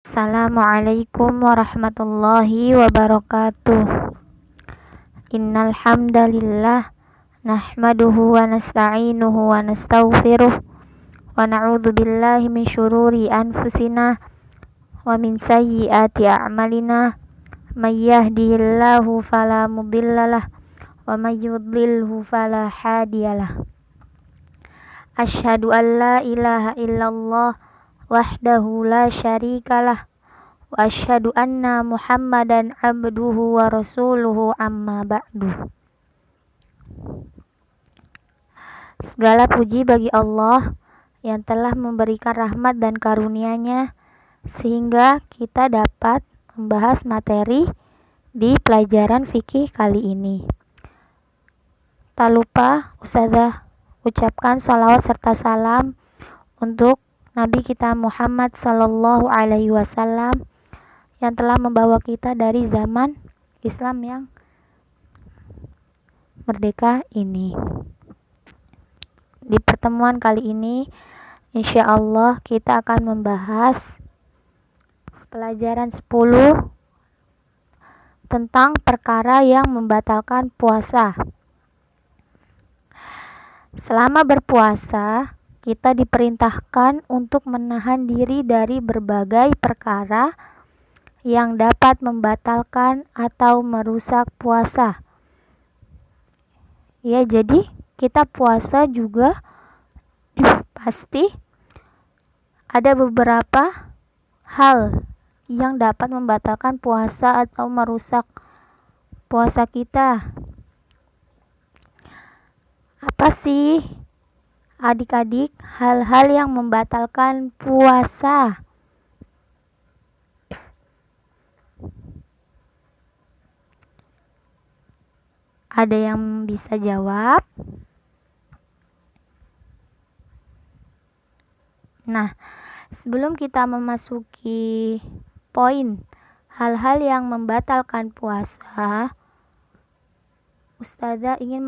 Assalamualaikum warahmatullahi wabarakatuh. Innal hamdalillah nahmaduhu wa nasta'inuhu wa nastaghfiruh wa na'udzu billahi min syururi anfusina wa min sayyiati a'malina. May yahdihillahu fala mudhillalah wa may yudlilhu fala hadiyalah. Asyhadu an la ilaha illallah wahdahu la syarikalah wa asyhadu anna Muhammadan abduhu wa rasuluhu amma ba'du. Segala puji bagi Allah yang telah memberikan rahmat dan karunia-Nya sehingga kita dapat membahas materi di pelajaran fikih kali ini. Tak lupa Ustazah ucapkan salawat serta salam untuk Nabi kita Muhammad sallallahu alaihi wasallam yang telah membawa kita dari zaman Islam yang merdeka ini. Di pertemuan kali ini insya Allah kita akan membahas pelajaran 10 tentang perkara yang membatalkan puasa. Selama berpuasa, kita diperintahkan untuk menahan diri dari berbagai perkara yang dapat membatalkan atau merusak puasa. Ya, jadi kita puasa juga pasti ada beberapa hal yang dapat membatalkan puasa atau merusak puasa kita. Apa sih adik-adik hal-hal yang membatalkan puasa? Ada yang bisa jawab? Nah, sebelum kita memasuki poin hal-hal yang membatalkan puasa, Ustazah ingin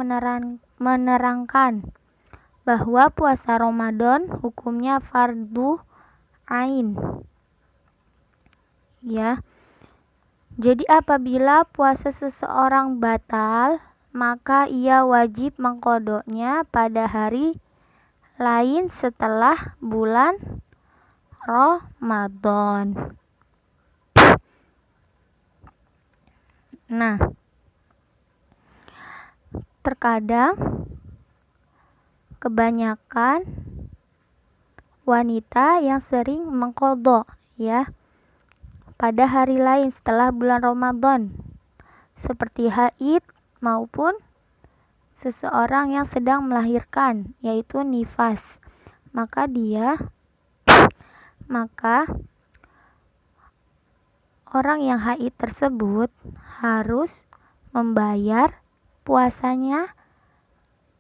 menerangkan bahwa puasa Ramadan hukumnya fardu ain. Ya. Jadi apabila puasa seseorang batal, maka ia wajib mengqodoknya pada hari lain setelah bulan Ramadan. Nah, terkadang kebanyakan wanita yang sering mengqodok ya pada hari lain setelah bulan Ramadan, seperti haid maupun seseorang yang sedang melahirkan, yaitu nifas. Maka orang yang haid tersebut harus membayar puasanya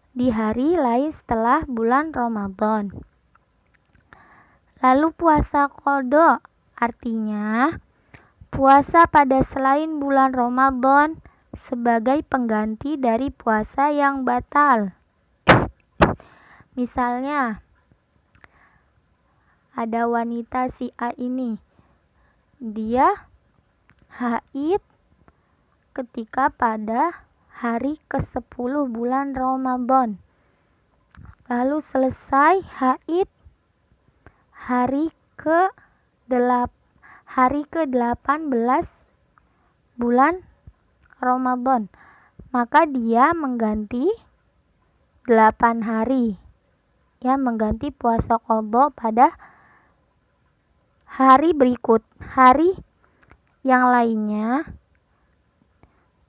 di hari lain setelah bulan Ramadan. Lalu puasa qada artinya puasa pada selain bulan Ramadan sebagai pengganti dari puasa yang batal. Misalnya, ada wanita si A ini, dia haid ketika pada hari ke-10 bulan Ramadan. Lalu selesai haid hari ke-18 bulan Ramadan. Maka dia mengganti 8 hari. Ya, mengganti puasa qada pada hari berikut, hari yang lainnya,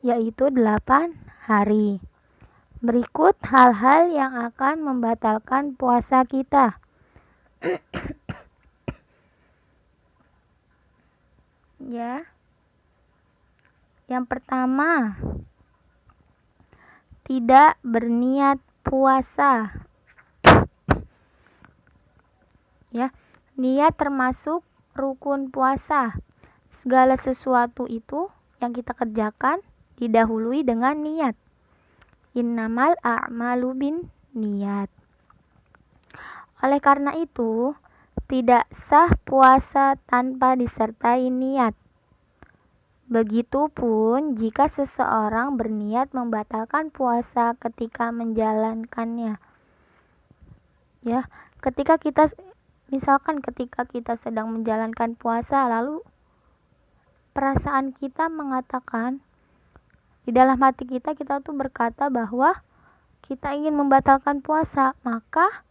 yaitu 8 hari. Berikut hal-hal yang akan membatalkan puasa kita. Ya. Yang pertama, tidak berniat puasa. Ya, niat termasuk rukun puasa. Segala sesuatu itu yang kita kerjakan didahului dengan niat. Innamal a'malu bin niat. Oleh karena itu, Tidak sah puasa tanpa disertai niat. Begitupun jika seseorang berniat membatalkan puasa ketika menjalankannya. Ya, ketika kita sedang menjalankan puasa, lalu perasaan kita mengatakan, di dalam hati kita tuh berkata bahwa kita ingin membatalkan puasa, maka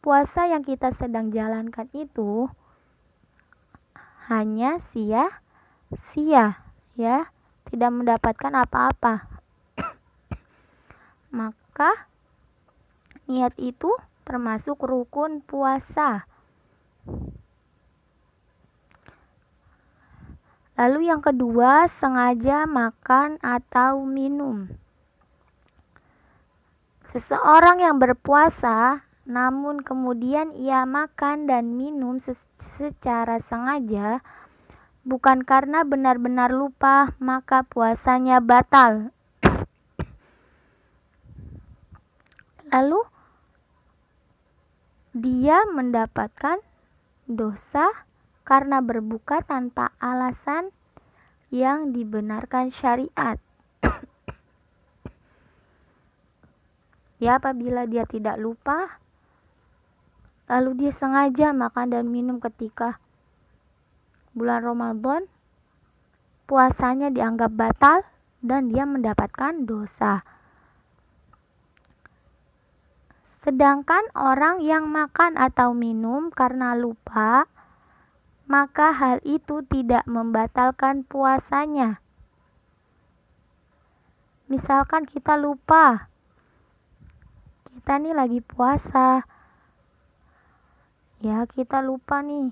puasa yang kita sedang jalankan itu hanya sia-sia, ya, tidak mendapatkan apa-apa. Maka niat itu termasuk rukun puasa. Lalu yang kedua, sengaja makan atau minum. Seseorang yang berpuasa namun kemudian ia makan dan minum secara sengaja, bukan karena benar-benar lupa, maka puasanya batal. Lalu dia mendapatkan dosa karena berbuka tanpa alasan yang dibenarkan syariat. Ya, apabila dia tidak lupa, lalu dia sengaja makan dan minum ketika bulan Ramadan, puasanya dianggap batal dan dia mendapatkan dosa. Sedangkan orang yang makan atau minum karena lupa, maka hal itu tidak membatalkan puasanya. Misalkan kita lupa, kita nih lagi puasa, ya kita lupa nih,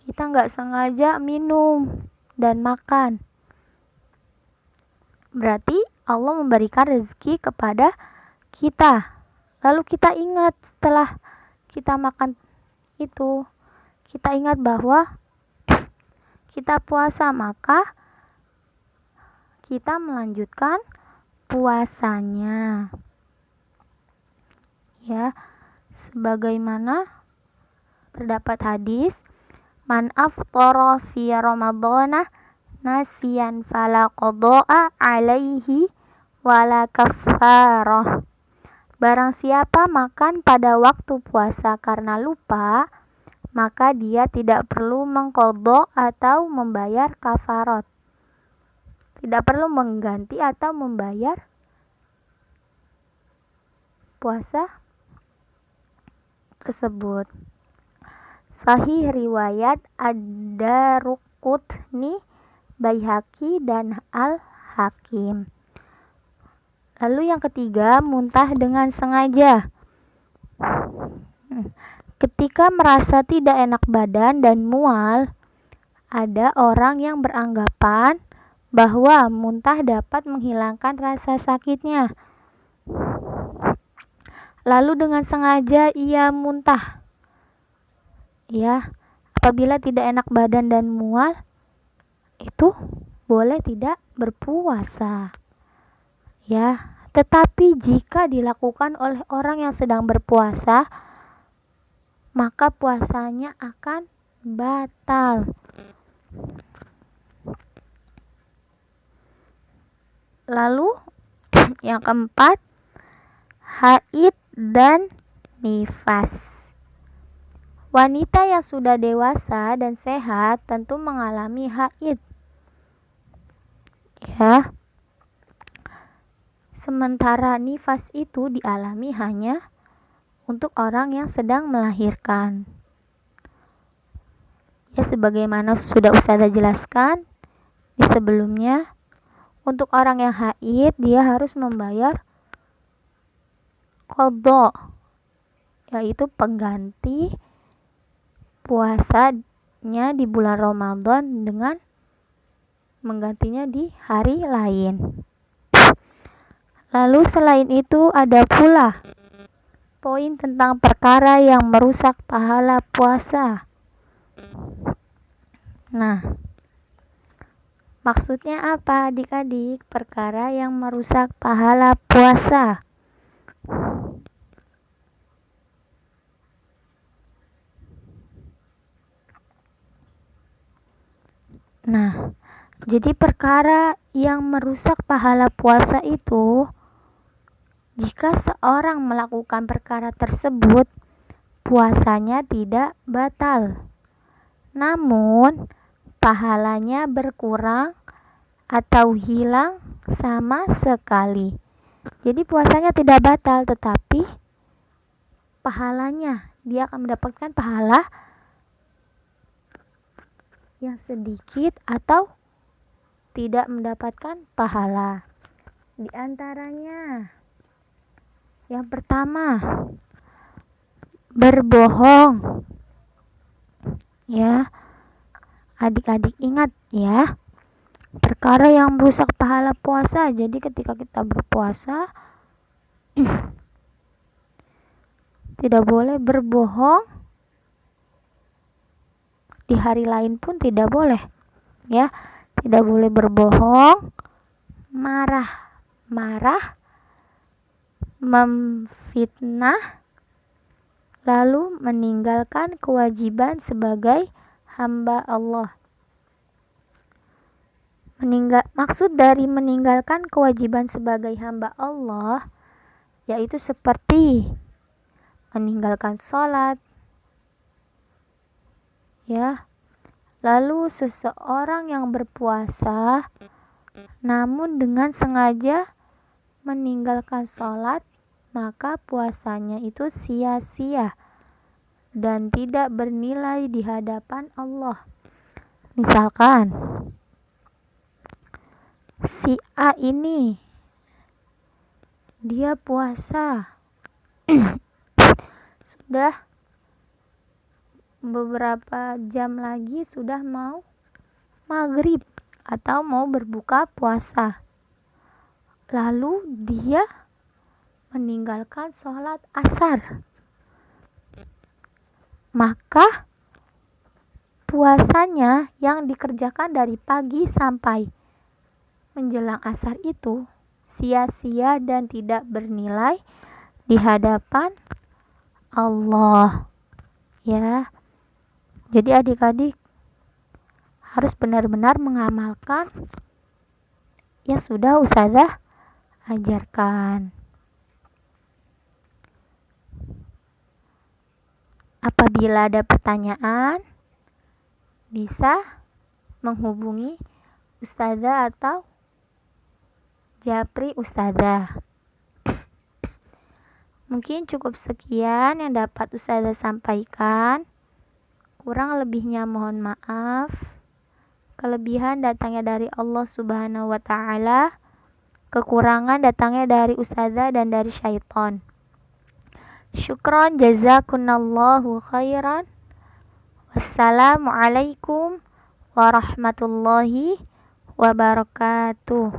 kita nggak sengaja minum dan makan. Berarti Allah memberikan rezeki kepada kita. Lalu kita ingat setelah kita makan itu, kita ingat bahwa kita puasa, maka kita melanjutkan puasanya. Ya, sebagaimana terdapat hadis, man aftara fi ramadhana nasiyan fala qada'a alaihi wala kaffarah. Barang siapa makan pada waktu puasa karena lupa, maka dia tidak perlu mengqadha atau membayar kafarat. Tidak perlu mengganti atau membayar puasa tersebut. Sahih riwayat Ad-Darqutni, Baihaqi dan Al-Hakim. Lalu yang ketiga, muntah dengan sengaja. Ketika merasa tidak enak badan dan mual, ada orang yang beranggapan bahwa muntah dapat menghilangkan rasa sakitnya. Lalu dengan sengaja ia muntah. Ya, apabila tidak enak badan dan mual, itu boleh tidak berpuasa. Ya, tetapi jika dilakukan oleh orang yang sedang berpuasa, maka puasanya akan batal. Lalu yang keempat, haid dan nifas. Wanita yang sudah dewasa dan sehat tentu mengalami haid. Ya. Sementara nifas itu dialami hanya untuk orang yang sedang melahirkan. Ya, sebagaimana sudah Ustazah jelaskan di sebelumnya, untuk orang yang haid dia harus membayar qadha, yaitu pengganti puasanya di bulan Ramadan dengan menggantinya di hari lain. Lalu selain itu ada pula poin tentang perkara yang merusak pahala puasa. Nah, maksudnya apa adik-adik perkara yang merusak pahala puasa? Jadi perkara yang merusak pahala puasa itu, jika seorang melakukan perkara tersebut, puasanya tidak batal. Namun, pahalanya berkurang atau hilang sama sekali. Jadi puasanya tidak batal, tetapi pahalanya, dia akan mendapatkan pahala yang sedikit atau tidak mendapatkan pahala. Di antaranya, yang pertama, berbohong. Ya, adik-adik ingat ya, perkara yang merusak pahala puasa. Jadi ketika kita berpuasa tidak boleh berbohong, di hari lain pun tidak boleh, ya, tidak boleh berbohong, marah-marah, memfitnah, lalu meninggalkan kewajiban sebagai hamba Allah. Maksud dari meninggalkan kewajiban sebagai hamba Allah yaitu seperti meninggalkan sholat, ya. Lalu seseorang yang berpuasa namun dengan sengaja meninggalkan sholat, maka puasanya itu sia-sia dan tidak bernilai di hadapan Allah. Misalkan si A ini dia puasa sudah beberapa jam lagi sudah mau maghrib atau mau berbuka puasa, lalu dia meninggalkan sholat asar, maka puasanya yang dikerjakan dari pagi sampai menjelang asar itu sia-sia dan tidak bernilai di hadapan Allah, ya. Jadi adik-adik harus benar-benar mengamalkan yang sudah ustazah ajarkan. Apabila ada pertanyaan, bisa menghubungi ustazah atau japri ustazah. Mungkin cukup sekian yang dapat ustazah sampaikan. Kurang lebihnya mohon maaf. Kelebihan datangnya dari Allah Subhanahu wa ta'ala. Kekurangan datangnya dari ustazah dan dari syaitan. Syukron jazakunallahu khairan. Wassalamualaikum warahmatullahi wabarakatuh.